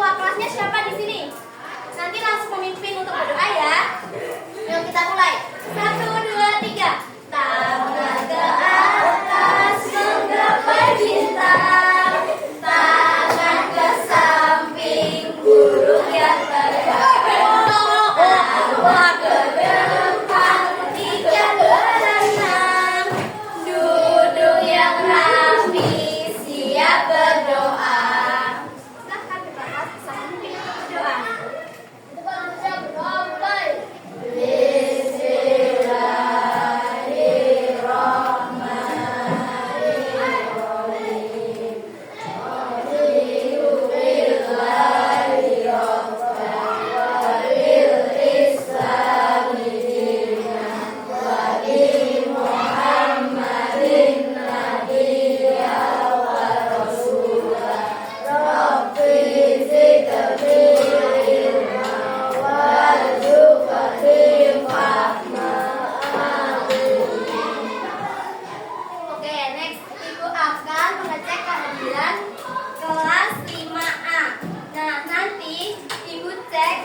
ketua kelasnya siapa di sini? Nanti langsung memimpin untuk berdoa ya. Yuk kita mulai. 1, 2, 3. Tangan ke atas menggapai bintang, tangan ke samping burung yang terbang, tawa ke depan tiga berenang, duduk yang rapi siap berdoa. Silahkan berbakat bisa memimpin untuk berdoa. Kita berdoa mulai. Oke, next Ibu akan mengecek kehadiran kelas 5A. Nah, nanti Ibu cek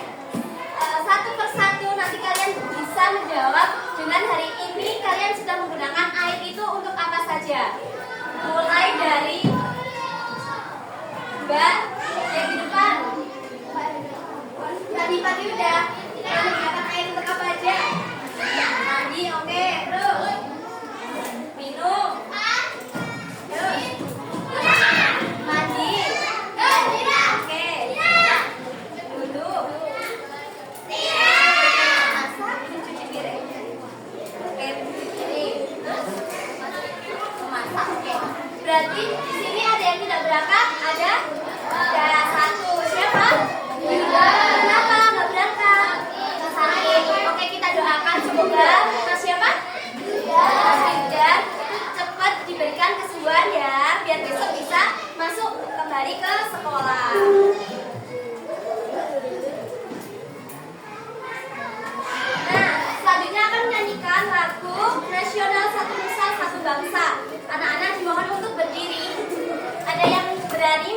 satu persatu, nanti kalian bisa menjawab dengan hari ini kalian sudah menggunakan air itu untuk apa saja. Mulai dari Mbak yang di depan. Tadi pagi udah menggunakan air untuk apa aja? Mandi, oke. Terus minum. Terus mandi. Oke. Duduk. Masak, cuci piring. Oke, cuci piring. Terus memasak. Oke. Berarti di sini ada yang tidak berangkat? Ada? Ada satu. Siapa? Kenapa nggak berangkat? Sakit. Oke, kita doakan semoga Mas siapa? Mas Ridwan cepat diberikan kesembuhan ya, biar besok bisa masuk kembali ke sekolah. Nah, selanjutnya akan menyanyikan lagu nasional Satu Nusa Satu Bangsa. Anak-anak dimohon untuk berdiri. Ada yang berani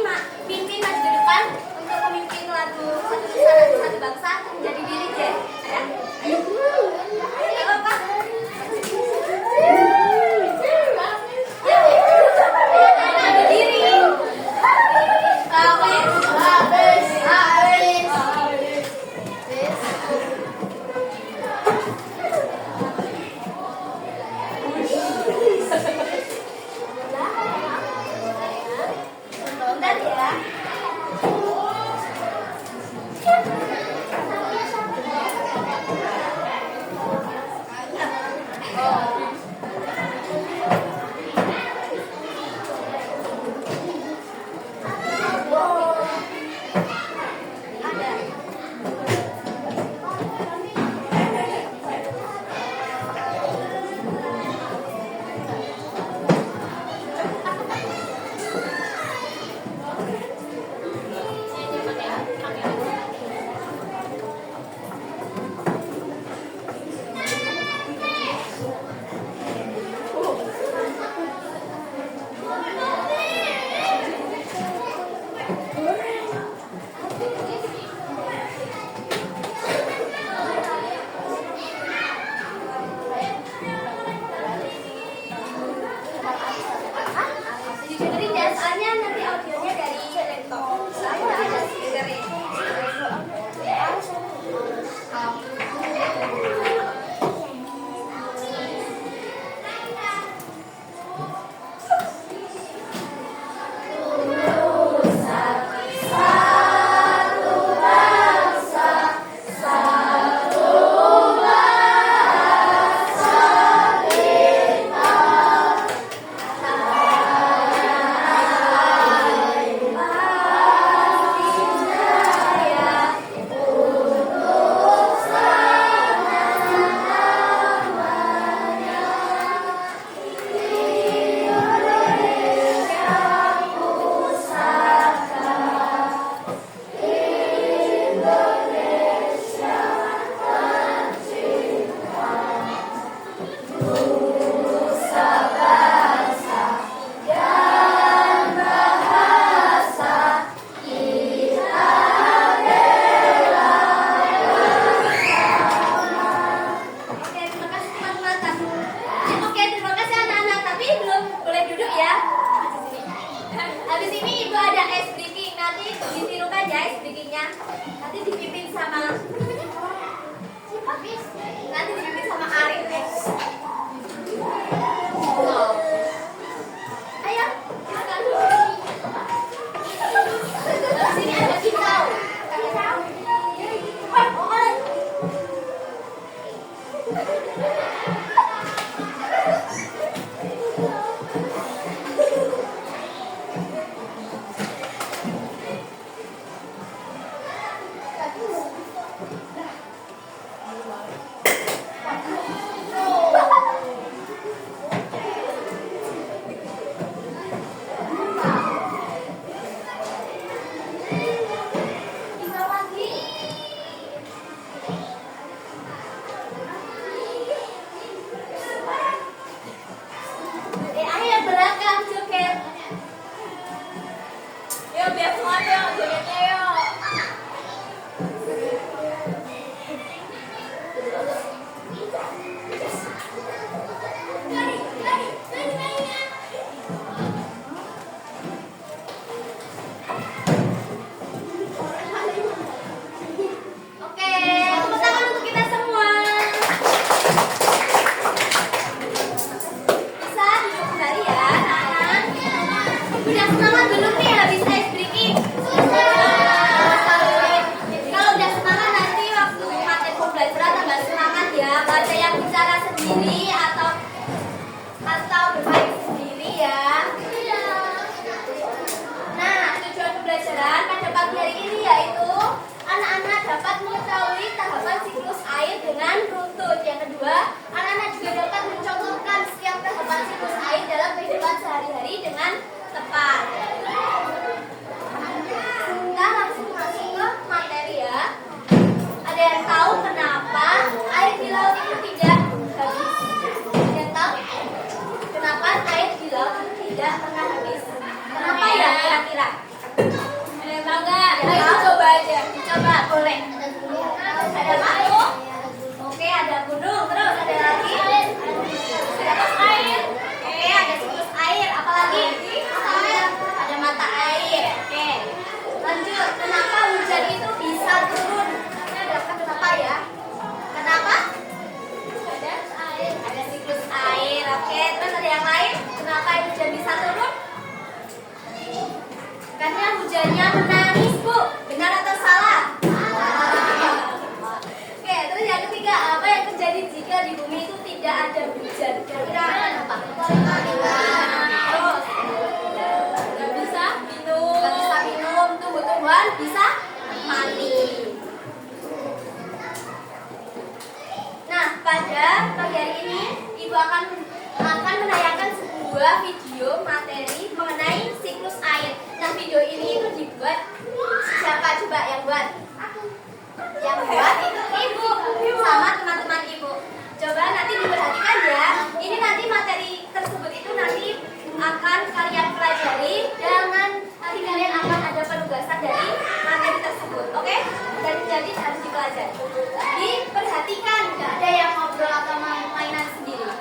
pimpin maju ke depan untuk memimpin lagu Satu Nusa Satu Bangsa? Jadi diri deh. Ya? Ayo. Ayo apa? Bentar ya. Didengerin ya, soalnya nanti audionya dari laptop. Soalnya ada dengerin. ada yang bicara sendiri atau bermain sendiri ya. Nah, tujuan pembelajaran pada pagi hari ini yaitu anak-anak dapat mengetahui tahapan siklus air dengan runtut. Yang kedua, anak-anak juga dapat mencontohkan setiap tahapan siklus air dalam kehidupan sehari-hari dengan tepat. Kita langsung masuk ke materi ya. Ada yang tahu kenapa air di laut itu tidak habis? Ada yang tahu kenapa air di laut itu tidak pernah habis? Kenapa ya kira-kira? Tahu nggak? Ayo coba aja. Coba boleh. Ada batu. Oke, ada gunung. Terus ada lagi. Ada air. Oke, ada siklus air. Apalagi? Ada mata air. Oke. Lanjut. Kenapa hujan itu bisa turun? Kenapa ya? Kenapa? Ada air. Ada siklus air. Oke. Terus ada yang lain? Kenapa hujan bisa turun? Karena hujannya menangis, Bu. Benar atau salah? Oke, terus yang ketiga, apa yang terjadi jika di bumi itu tidak ada hujan? Kira-kira apa? Terus nggak bisa minum, tumbuh-tumbuhan bisa mati. Nah, pada pagi hari ini Ibu akan menayangkan sebuah video materi mengenai siklus air. Nah, video ini itu dibuat siapa coba yang buat? Yang buat itu Ibu sama teman-teman Ibu. Coba nanti diperhatikan ya. Ini nanti materi tersebut itu nanti akan kalian pelajari. Jangan nanti kalian akan ada penugasan dari materi tersebut. Oke? Dan jadi harus dipelajari. Diperhatikan, nggak ada yang ngobrol atau mainan sendiri.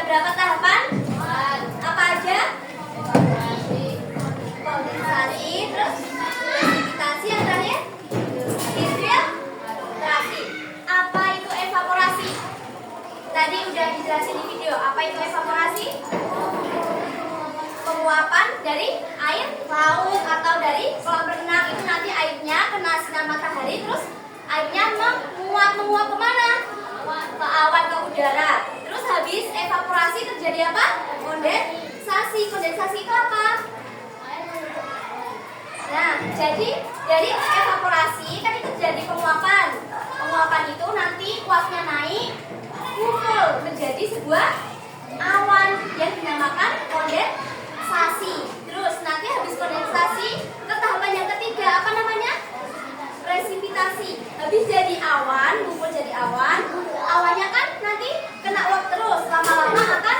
berapa tahapan? Apa aja? Kondensasi, terus presipitasi, yang terakhir infiltrasi. Apa itu evaporasi? Tadi udah dijelasin di video. Apa itu evaporasi? Penguapan dari air laut atau dari kolam renang. Itu nanti airnya kena sinar matahari, terus airnya menguap kemana? Ke awan, ke udara. Terus habis evaporasi terjadi apa? Kondensasi. Kondensasi itu apa? Nah, jadi dari evaporasi kan itu terjadi penguapan. Penguapan itu nanti uapnya naik, kumpul menjadi sebuah awan yang dinamakan kondensasi. Terus nanti habis kondensasi ke tahapan yang ketiga, apa namanya? Presipitasi. Habis jadi awan, kumpul jadi awan. Awannya kan nanti kena uap terus, lama-lama akan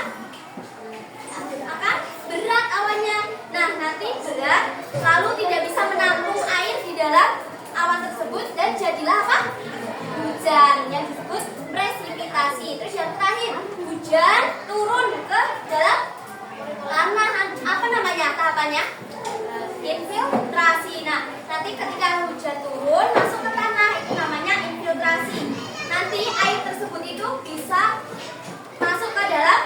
berat awannya. Nah, nanti berat lalu tidak bisa menampung air di dalam awan tersebut dan jadilah apa? Hujan yang disebut presipitasi. Terus yang terakhir, hujan turun ke dalam tanah. Apa namanya tahapannya? Infiltrasi. Nah, nanti ketika hujan turun masuk ke tanah itu namanya infiltrasi. Nanti air tersebut itu bisa masuk ke dalam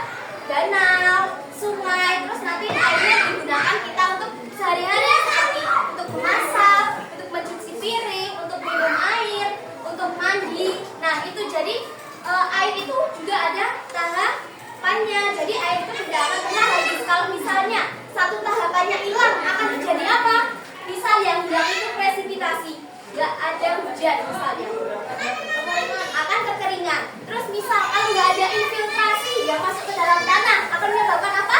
danau, sungai, terus nanti airnya digunakan kita untuk sehari-hari seperti untuk memasak, untuk mencuci piring, untuk minum air, untuk mandi. Nah, itu jadi air itu juga ada tahapannya. Jadi air itu tidak akan pernah habis. Kalau misalnya satu tahapannya hilang, akan terjadi apa? Misal yang hilang itu presipitasi, nggak ada hujan misalnya, akan kekeringan. Terus misal kalau nggak ada infiltrasi yang masuk ke dalam tanah, akan menyebabkan apa?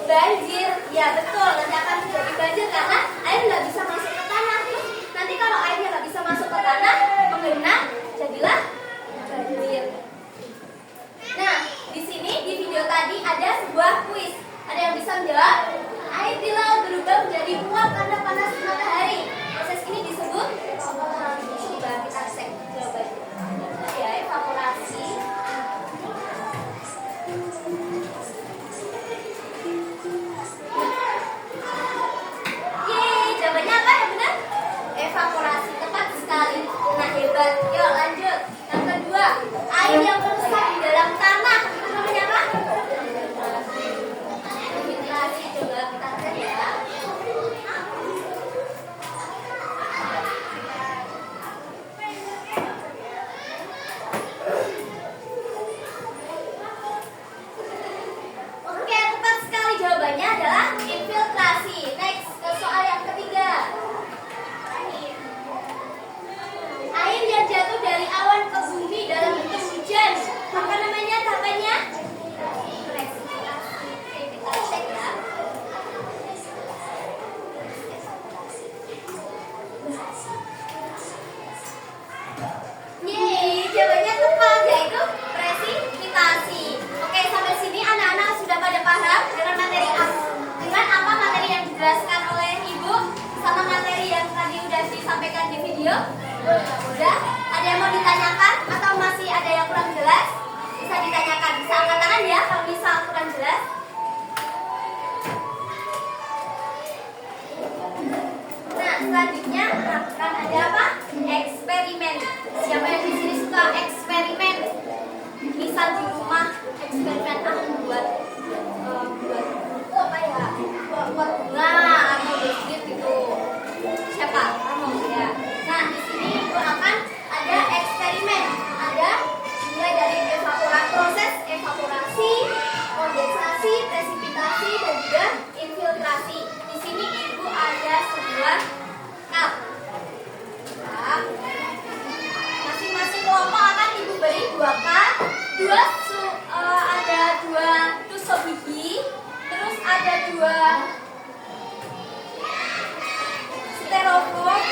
Banjir. Ya betul, nanti akan terjadi banjir karena air nggak bisa masuk ke tanah. Terus nanti kalau airnya nggak bisa masuk ke tanah, menggenang, jadilah banjir. Nah, di sini di video tadi ada sebuah kuis. Ada yang bisa menjawab? Air di laut berubah menjadi uap karena panas matahari. Proses ini disebut coba kita cek jawabannya. Ya, evaporasi. Yeay, jawabannya apa yang benar? Evaporasi, tepat sekali. Nah, hebat. Yuk lanjut. Yang kedua, air yang meresap di dalam tanah itu namanya apa? Infiltrasi. Coba kita cek ya. Oke, tepat sekali jawabannya adalah infiltrasi. Next, ke soal yang ketiga. Air yang jatuh dari awan ke bumi dalam bentuk hujan, apa namanya tahapannya? Presipitasi. Oke, kita cek ya. Yeay, jawabannya tepat, yaitu presipitasi. Oke, sampai sini anak-anak sudah pada paham dengan apa materi yang dijelaskan oleh Ibu sama materi yang tadi udah disampaikan di video? Udah? Ada yang mau ditanyakan atau masih ada yang kurang jelas? Bisa ditanyakan, bisa angkat tangan ya kalau misal kurang jelas. Nah, selanjutnya akan ada apa? Eksperimen. Siapa yang di sini suka eksperimen? Misal di rumah eksperimen buat apa ya? Buat bunga atau biskuit gitu. Siapa? Kamu ya. Nah, di sini itu akan ada eksperimen. Ada mulai dari proses evaporasi, kondensasi, presipitasi dan juga infiltrasi. Di sini Ibu ada sebuah cup. Masing-masing kelompok akan Ibu beri 2 cup, ada 2 tusuk gigi, terus ada 2 styrofoam.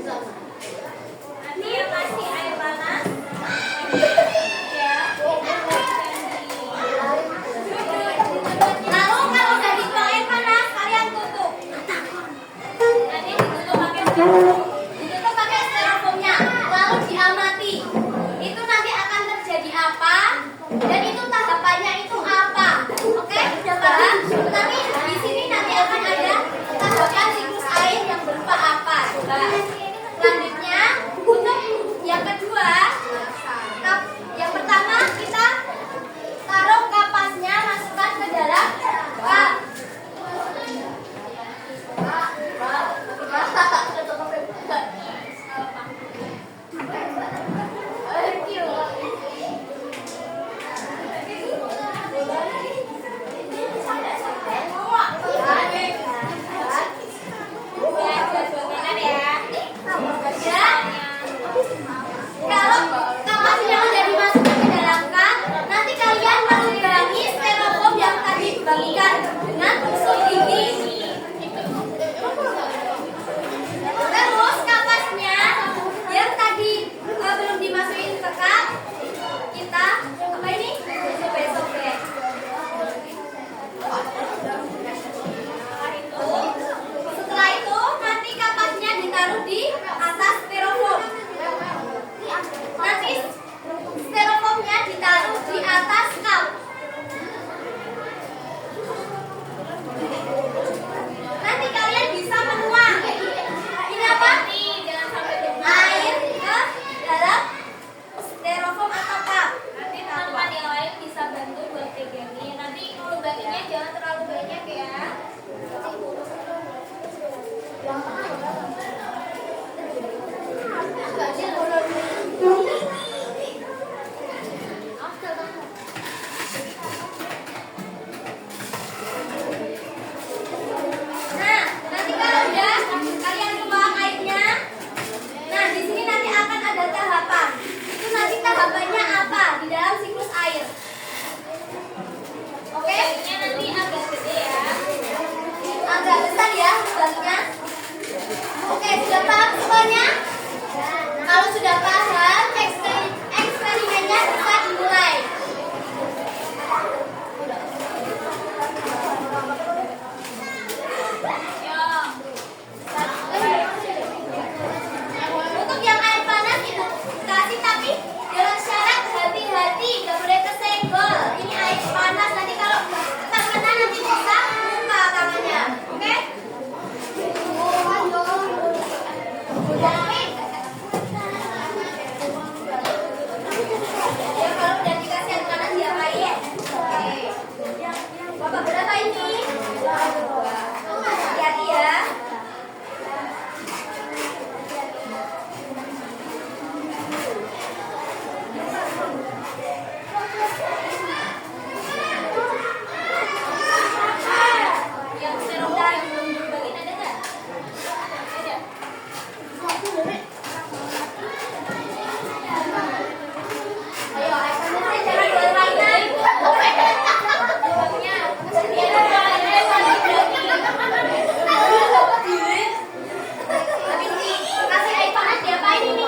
Nanti yang kasih air panas ya. Lalu kalau udah dituang air panas, kalian tutup. Nanti ditutup pakai styrofoamnya. Lalu diamati. Itu nanti akan terjadi apa? Dan itu tahapannya itu apa? Oke, sudah paham? Tapi di sini nanti akan ada tahapan siklus air yang berupa apa? Coba. Selanjutnya, untuk yang kedua, yang pertama kita taruh kapasnya, masukkan ke dalam kap. Kalau kapasnya udah dimasukkan ke dalam kap, nanti kalian melubangi styrofoam yang tadi dibagikan dengan tusuk gigi. Terus kapasnya yang tadi belum dimasukin ke kap, kita apa ini? Sobek-sobek. Setelah itu nanti kapasnya ditaruh di atas styrofoam. Nanti styrofoamnya ditaruh di atas kap. Nanti kalian bisa menuang ini apa? Air ke dalam styrofoam atau kap. Nanti teman-teman yang lain bisa bantu buat pegangin. Nanti lubanginya jangan terlalu banyak ya. Nah, nanti kalau udah kalian tuang airnya, nah di sini nanti akan ada tahapan. Itu nanti tahapannya apa di dalam siklus air? Oke? Ini nanti agak gede ya. Agak besar ya lubangnya. Oke, sudah paham semuanya? Kalau sudah paham, eksperimennya bisa dimulai. Untuk yang air panas itu kasih, tapi dengan syarat hati-hati, nggak boleh kesenggol. Ini air panas, nanti kalau tangannya nanti bisa luka tangannya. Oke? Ya, kalau udah dikasih air panas diapain? Oke. Bapak berapa ini? Hati-hati ya. Yang styrofoam yang belum dilubangi ada nggak? Ada. Ayo, air panasnya jangan buat mainan. Lubangnya. Habis dikasih air panas diapain ini?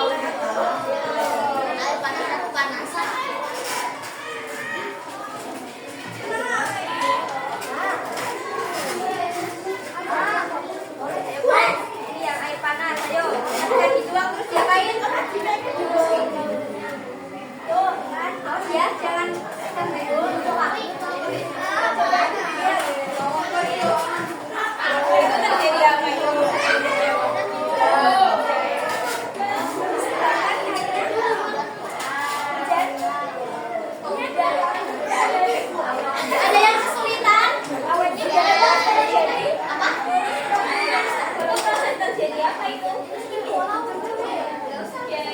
Air panas atau panasan? Ini yang air panas, ayo. Nanti dituang terus diapain? Tuh, kan? Awas ya, jangan sampai dulu. Itu terjadi apa itu? Ada yang kesulitan? Apa? Terjadi apa itu? Ya.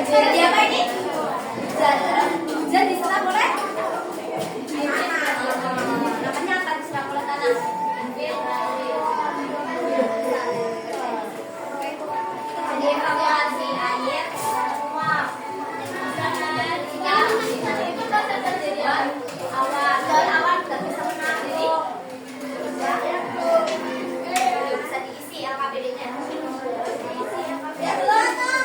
Jadi apa ini? Zat. Zat diserap oleh namanya apa diserap oleh tanah? Jadi evakuasi air menguap. Awan nggak bisa menampung. Bisa diisi LKPD-nya. Ya belum.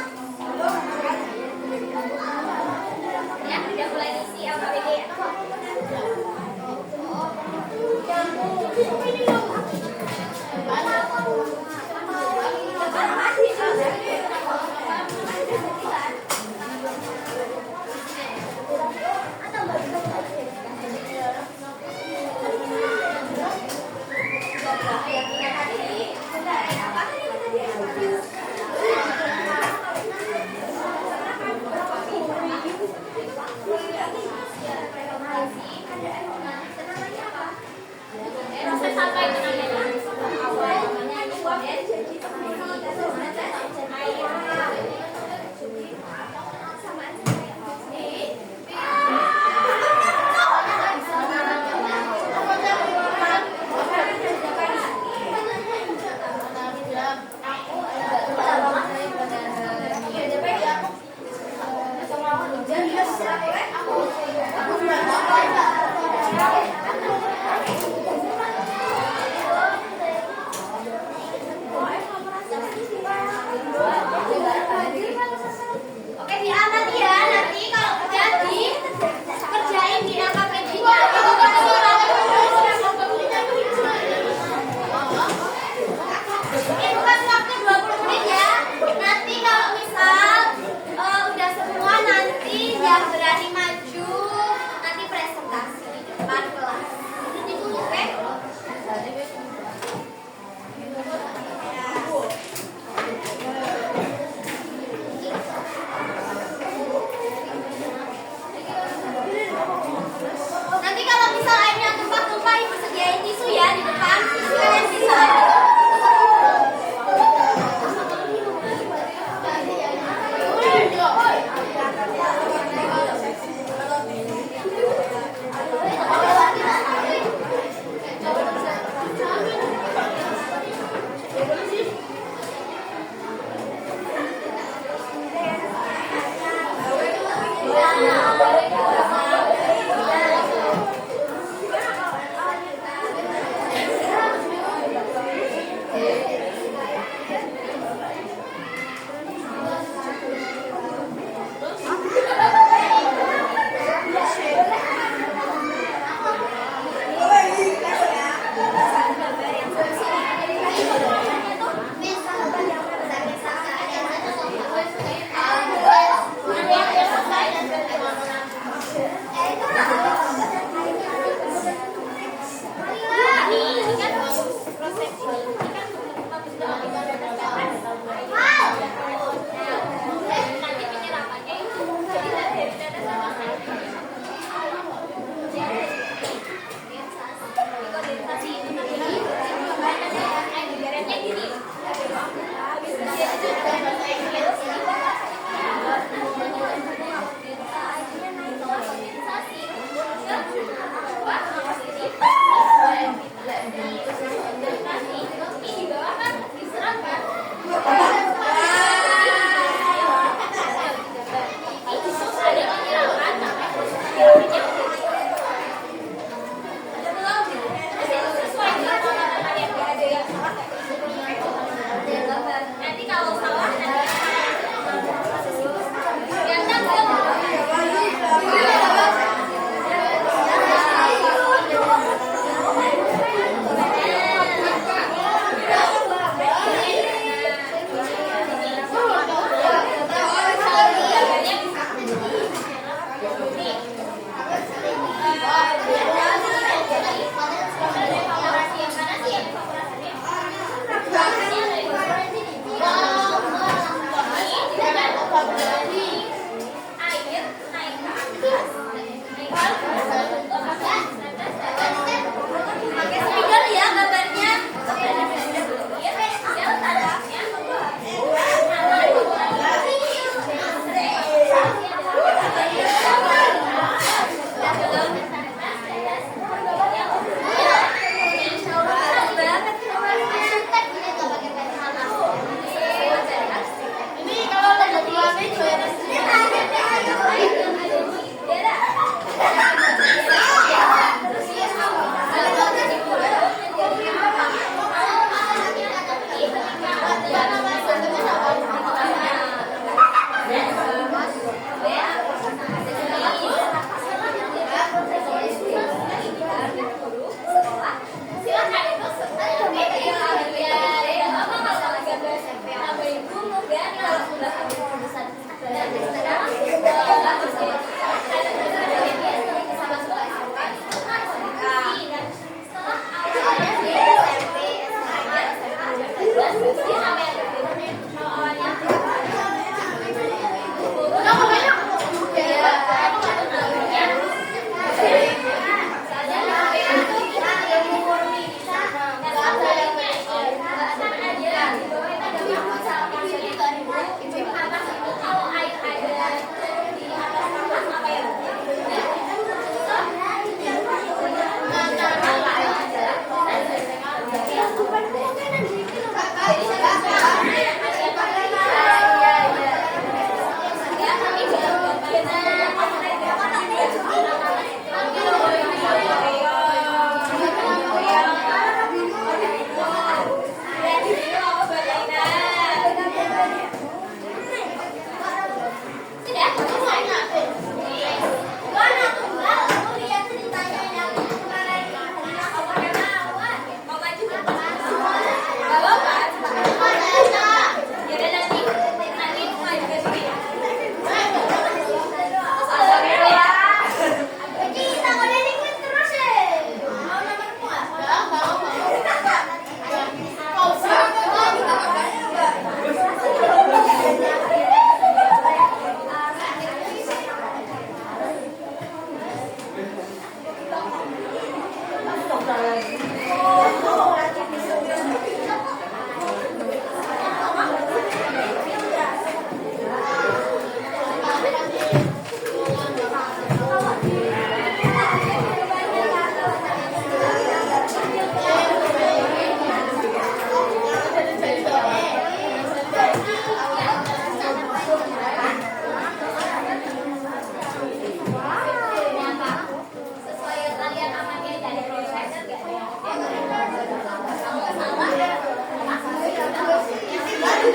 Gak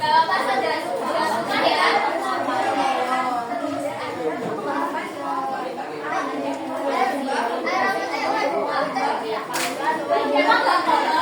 apa-apa, jangan ya. Emang gak kotor?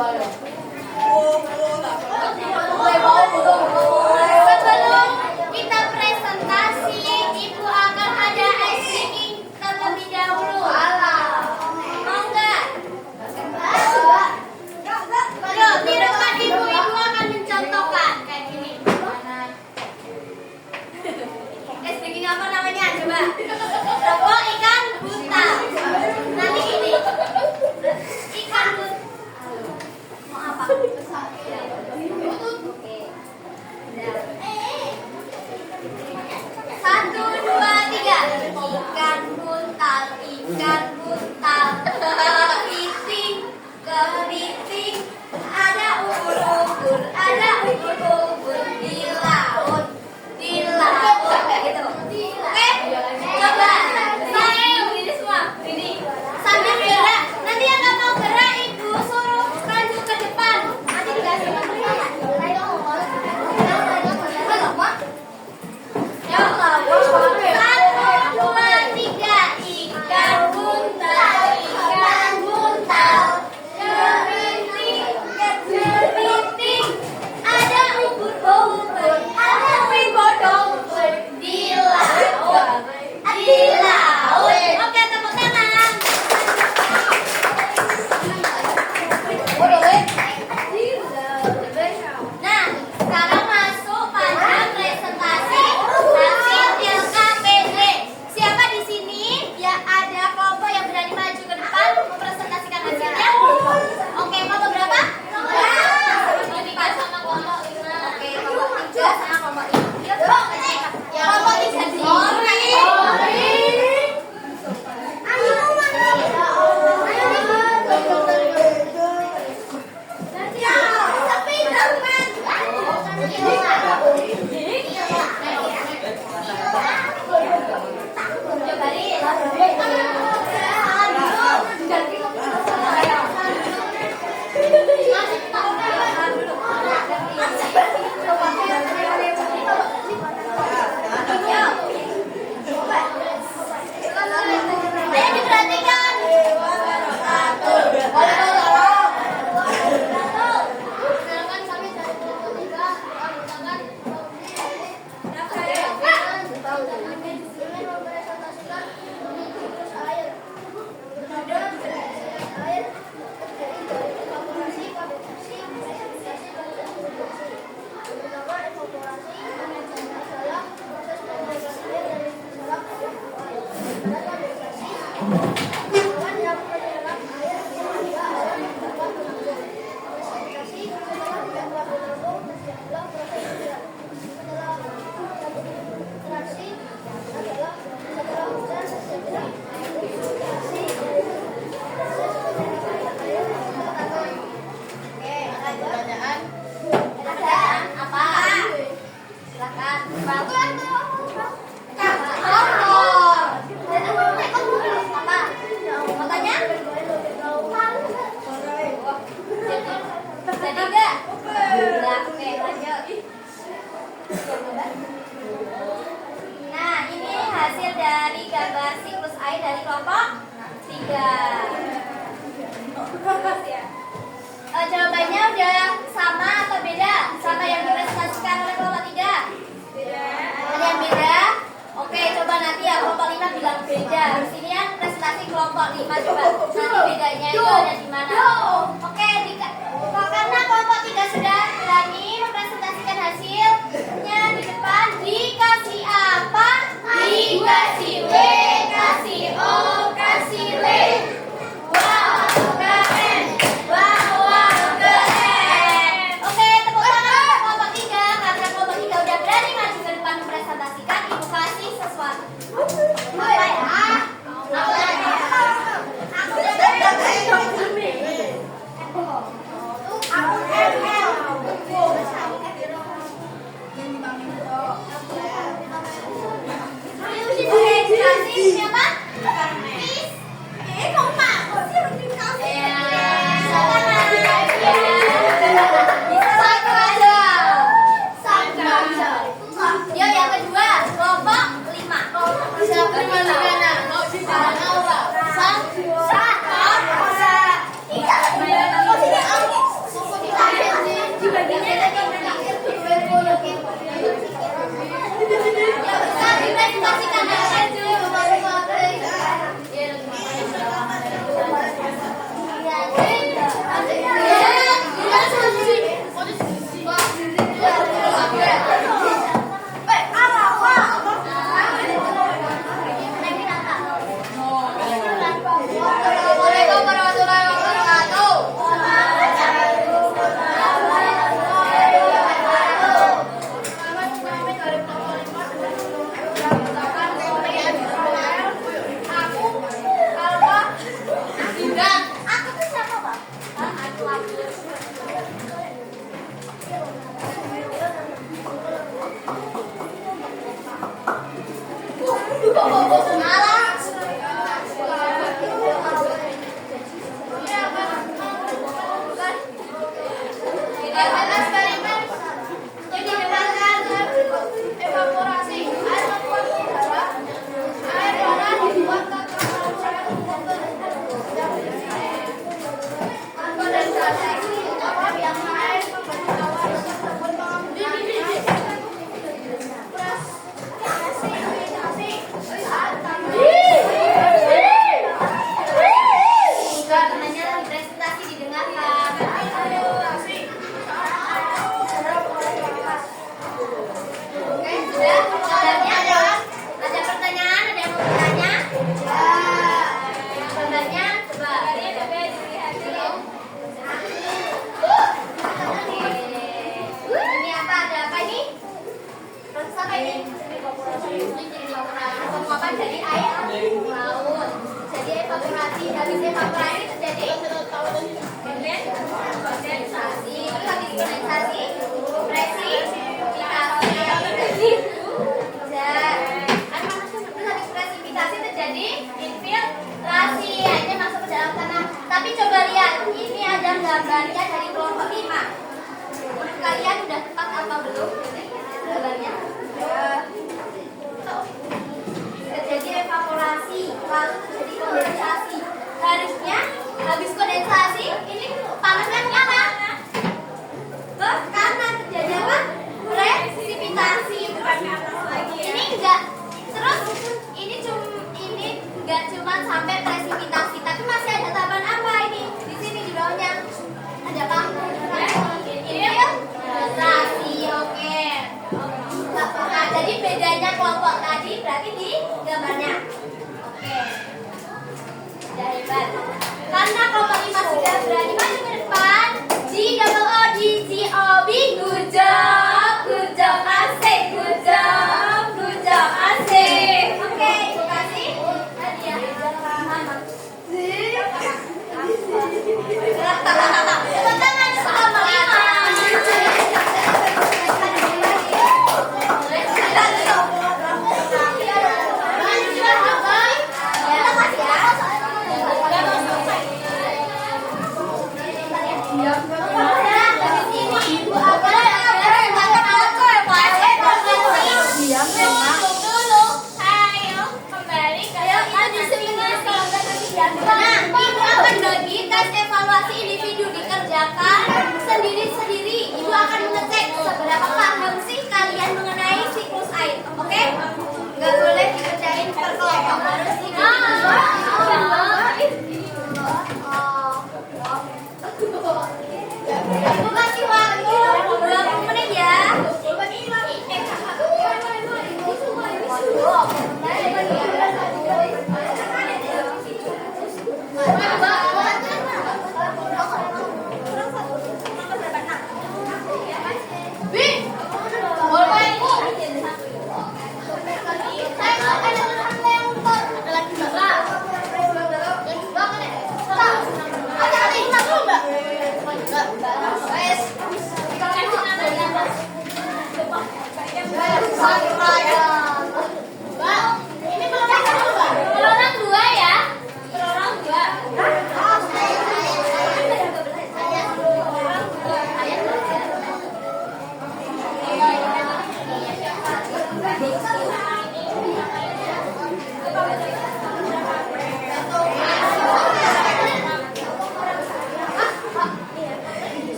Sebelum kita presentasi, Ibu akan ada ice breaking terlebih dahulu. Mau nggak? Yuk, di depan Ibu akan mencontohkan kayak gini. Ice breaking apa namanya? Coba. Rokok ikan buntal. Nanti ini. Ikan buntal. Mau apa? Oke. Satu, dua, tiga. Ikan buntal, ikan buntal. Keriting, keriting. Ada ubur-ubur, ada ubur-ubur di laut, di laut. Kayak gitu. Oke, coba. Saya begini semua. Ini sambil gerak. Nanti yang nggak mau gerak, Ibu suruh maju ke depan. Nanti dikasih makan. Satu, dua, tiga. Ikan buntal, ikan buntal. Keriting, keriting. Ada ubur-ubur, ada ubur-ubur di laut, di laut. Oke, tepuk tangan. Nah, sekarang masuk pada presentasi hasil LKPD. Siapa di sini ya ada kelompok yang berani maju ke depan mempresentasikan hasilnya? Oke, kelompok berapa? Tiga sama kelompok 5. Oke, kelompok 3 sama kelompok 5. Kelompok 3 sih. Ayo diperhatikan. Pertanyaan apa? Silakan. Apa? Mau tanya? Jadi enggak? Enggak. Oke, lanjut. Nah, ini hasil dari gambar siklus air dari kelompok 3. Jawabannya udah sama atau beda sama yang dipresentasikan oleh kelompok 3? Ada yang beda? Oke, coba nanti ya kelompok 5 bilang beda. Terus ini yang presentasi kelompok 5 coba. Nanti bedanya itu ada di mana? Oke, karena kelompok 3 sudah berani mempresentasikan hasilnya di depan, dikasih apa? Dikasih W, kasih O, kasih L. Wow, keren. Wow, keren. Oke, tepuk tangan untuk kelompok 3 karena kelompok 3 udah berani maju ke depan mempresentasikan. Ibu kasih sesuatu. Apa ya? Apa ya? Siapa? Yuk yang kedua, kelompok 5. Siapa di mana? Mau di mana? eksperimen yang didengarkan evaporasi air membuat udara air tanah dibuat kondensasi yang air membentuk awan tersebut hanya presentasi didengarkan. Oke, sudah. Ada pertanyaan? Ada yang mau bertanya? Gambarnya coba. Ini apa? Ada apa ini? Proses apa ini? Penguapan dari air laut. Jadi evaporasi, habis evaporasi terjadi kondensasi. Terus habis kondensasi, presipitasi. Terus habis presipitasi terjadi infiltrasi. Akhirnya masuk ke dalam tanah. Tapi coba lihat, ini ada gambarnya dari kelompok 5. Menurut kalian udah tepat apa belum? Gambarnya. Terjadi evaporasi, lalu terjadi kondensasi. Harusnya habis kondensasi ini panasnya kemana? Ke kanan, terjadi apa? Presipitasi. Ini enggak. Terus ini enggak cuma sampai presipitasi, tapi masih ada tahapan apa ini? Di sini di bawahnya ada apa? Infiltrasi. Oke. Nah, jadi bedanya kelompok tadi berarti di gambarnya. Oke. Sudah hebat. Karena kelompok 5 sudah berani maju ke depan. G-double-O-D-G-O-B. Good job. Good job. Asik. Good job. Good job. Asik. Oke, ibu kasih hadiah. Tepuk tangan sama 5. Sendiri-sendiri, Ibu akan mengecek seberapa paham sih kalian mengenai siklus air, oke? Nggak boleh dikerjain per kelompok, harus Ibu kasih waktu 20 menit ya.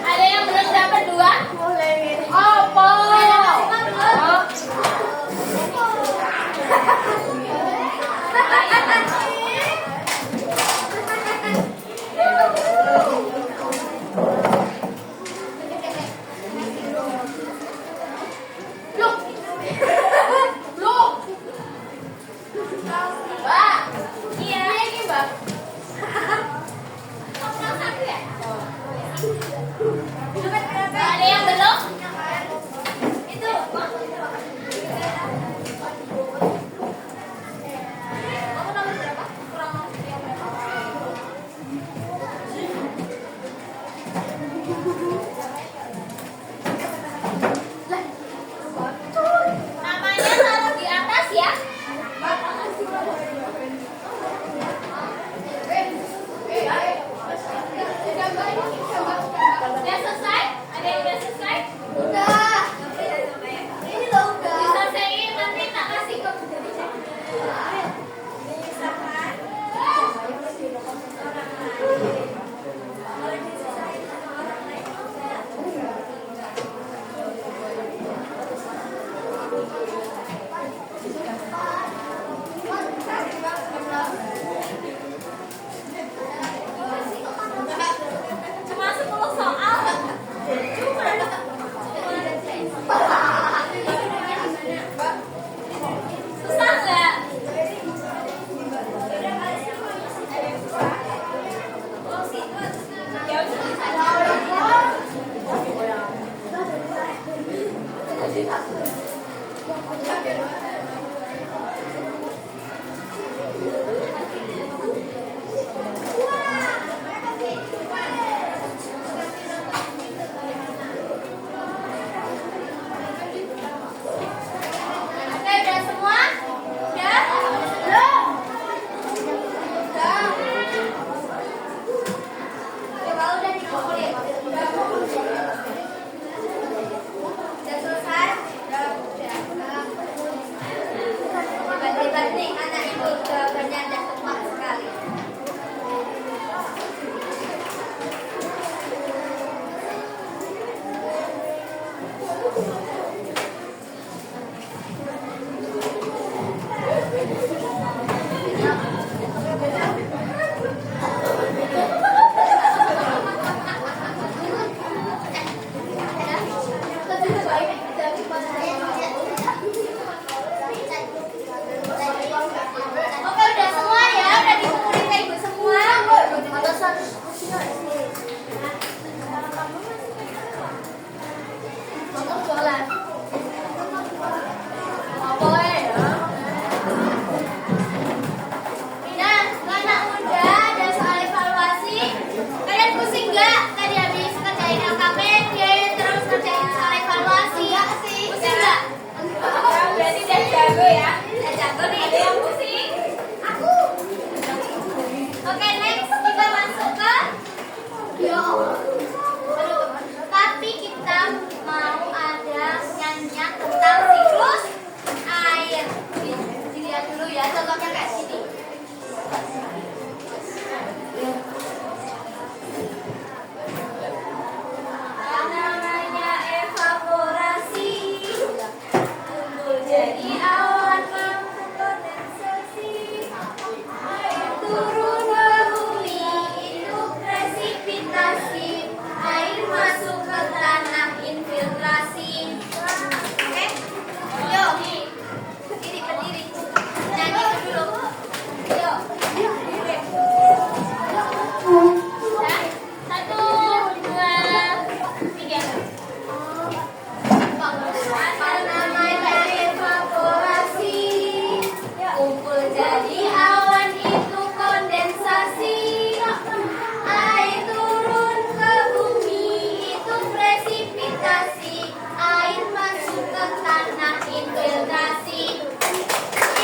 Ada yang belum dapat 2? Apa? Ada yang belum? Itu. Kamu nomor berapa? Kurang yang berapa? Namanya taruh di atas ya. Jadi awan itu kondensasi, air turun ke bumi itu presipitasi, air masuk ke tanah infiltrasi.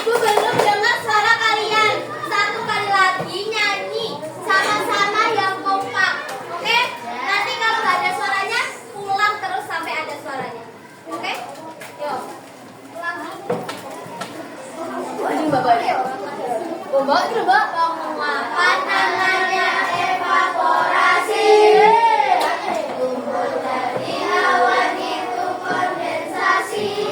Ibu belum dengar suara kalian. Satu kali lagi nyanyi sama-sama yang kompak. Oke? Nanti kalau nggak ada suaranya, pulang terus sampai ada suaranya. Oke? Yuk. Pulang. Waduh, Bapak. Bapak, coba. Apa namanya evaporasi? Kumpul dari awan itu kondensasi.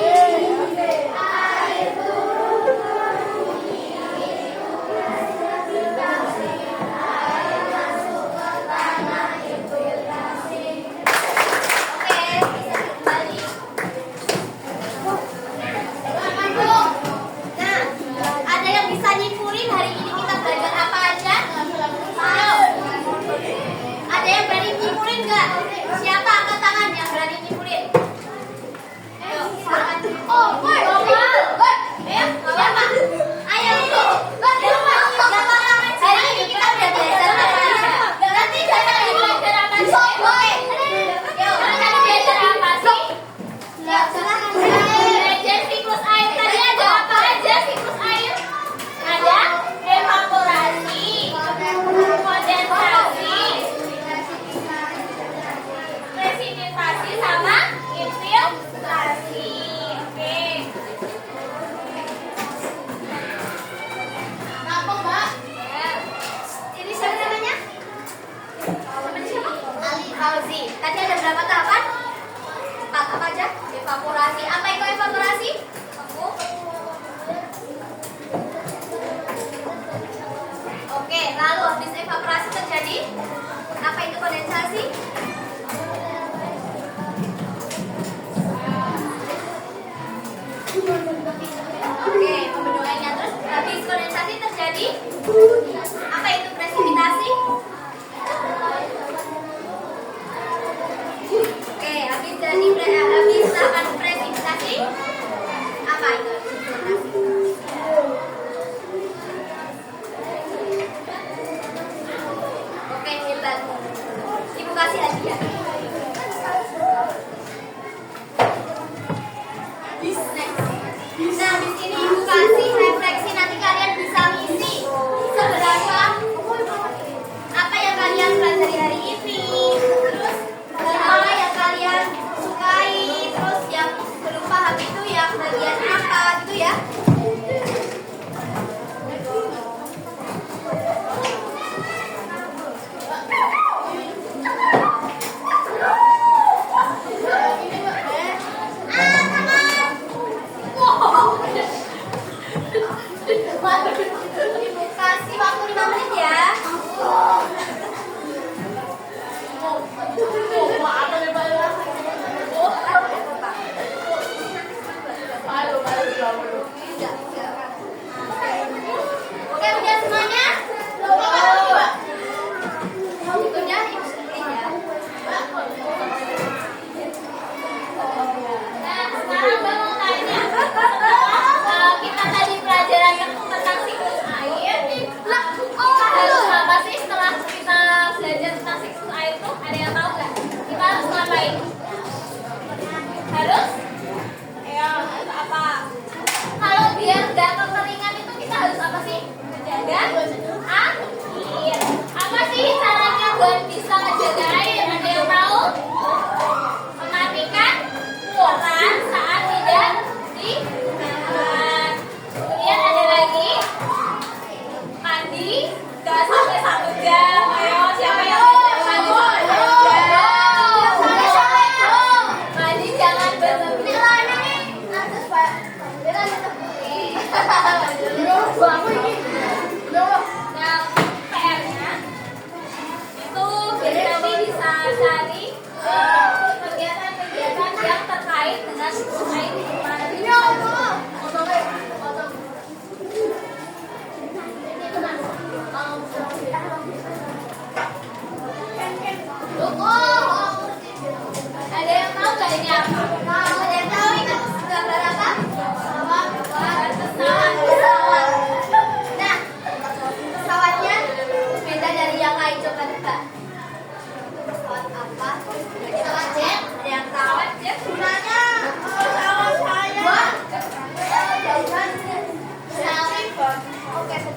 Air turun ke bumi itu presipitasi. Air masuk ke tanah infiltrasi. Oke, bisa kembali. Nah, ada yang bisa nyimpulin hari ini kita belajar apa aja? Ayo. Ada yang berani nyimpulin nggak? Siapa angkat tangan yang berani nyimpulin? Ayo, silakan. Oh, boy. Ayo, siapa? Ayo, siapa? Hari ini kita udah belajar apa aja? Nanti kita belajar apa sih? Boy. Yuk, kita belajar apa sih? Ya, silakan. Belajar siklus air tadi ada apa aja siklus air? Ada evaporasi, kondensasi, presipitasi sama infiltrasi. Oke. Kenapa, Mbak? Ya. Ini siapa namanya? Namanya siapa? Ali Fauzi. Tadi ada berapa tahapan? 4 apa aja? Evaporasi. Apa itu evaporasi? Kamu? Oke, lalu habis evaporasi terjadi apa itu kondensasi? Oke, pembendungannya terus habis kondensasi terjadi apa itu presipitasi? Oke, habis tahapan presipitasi apa itu? Oke, hebat. Ibu kasih hadiah. Nah, di sini ibu kasih refleksi, nanti kalian bisa ngisi seberapa apa yang kalian pelajari hari ini, terus apa yang kalian sukai, terus yang belum paham itu yang bagian apa gitu ya. Ibu kasih waktu 5 menit ya. Oke, udah semuanya? Udah, Ibu sebutin ya. Nah, sekarang baru tanya. Kita tadi pelajaran tentang siklus air. Kita harus apa sih setelah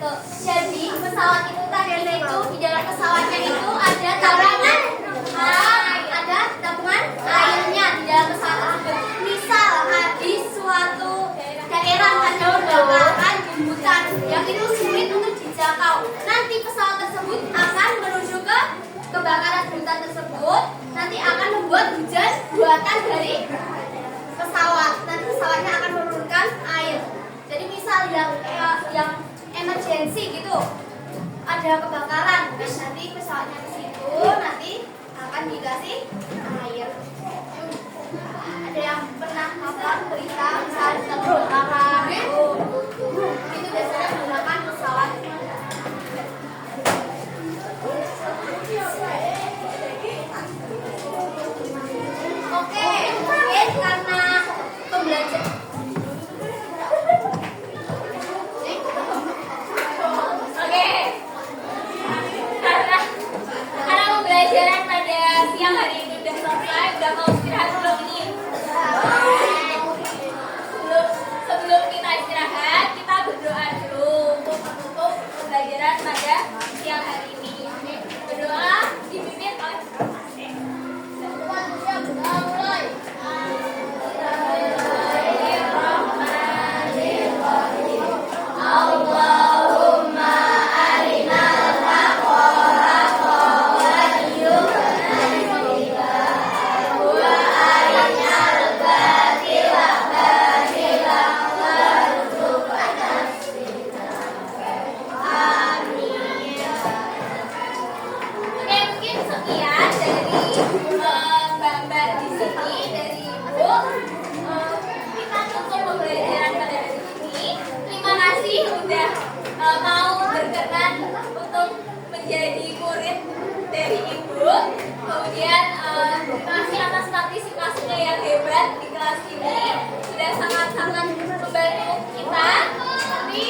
Tuh, jadi pesawat itu tadi itu di dalam pesawatnya itu ada tabungan, ada tabungan airnya di dalam pesawat tersebut. Misal di suatu daerah ada kebakaran di hutan yang itu sulit untuk dijangkau, nanti pesawat tersebut akan menuju ke kebakaran hutan tersebut. Nanti akan membuat hujan buatan dari pesawat. Nanti pesawatnya akan menurunkan air. Jadi misal yang emergency gitu, ada kebakaran, terus nanti pesawatnya ke situ, nanti akan dikasih air. Ada yang pernah nonton berita misalnya tentang kebakaran, itu biasanya menggunakan pesawat. Oke, mungkin karena pembelajaran. Oke. Karena pembelajaran pada siang hari ini udah selesai, udah mau istirahat belum ini? Sebelum kita istirahat, kita berdoa dulu untuk menutup pembelajaran pada siang hari ini. Berdoa dipimpin oleh Oke, mungkin sekian dari gambar di sini dari Ibu. Kita tutup pembelajaran pada hari ini. Terima kasih udah mau berkenan untuk menjadi murid dari Ibu. Kemudian terima kasih atas partisipasinya yang hebat di kelas ini. Sudah sangat-sangat membantu kita. Tapi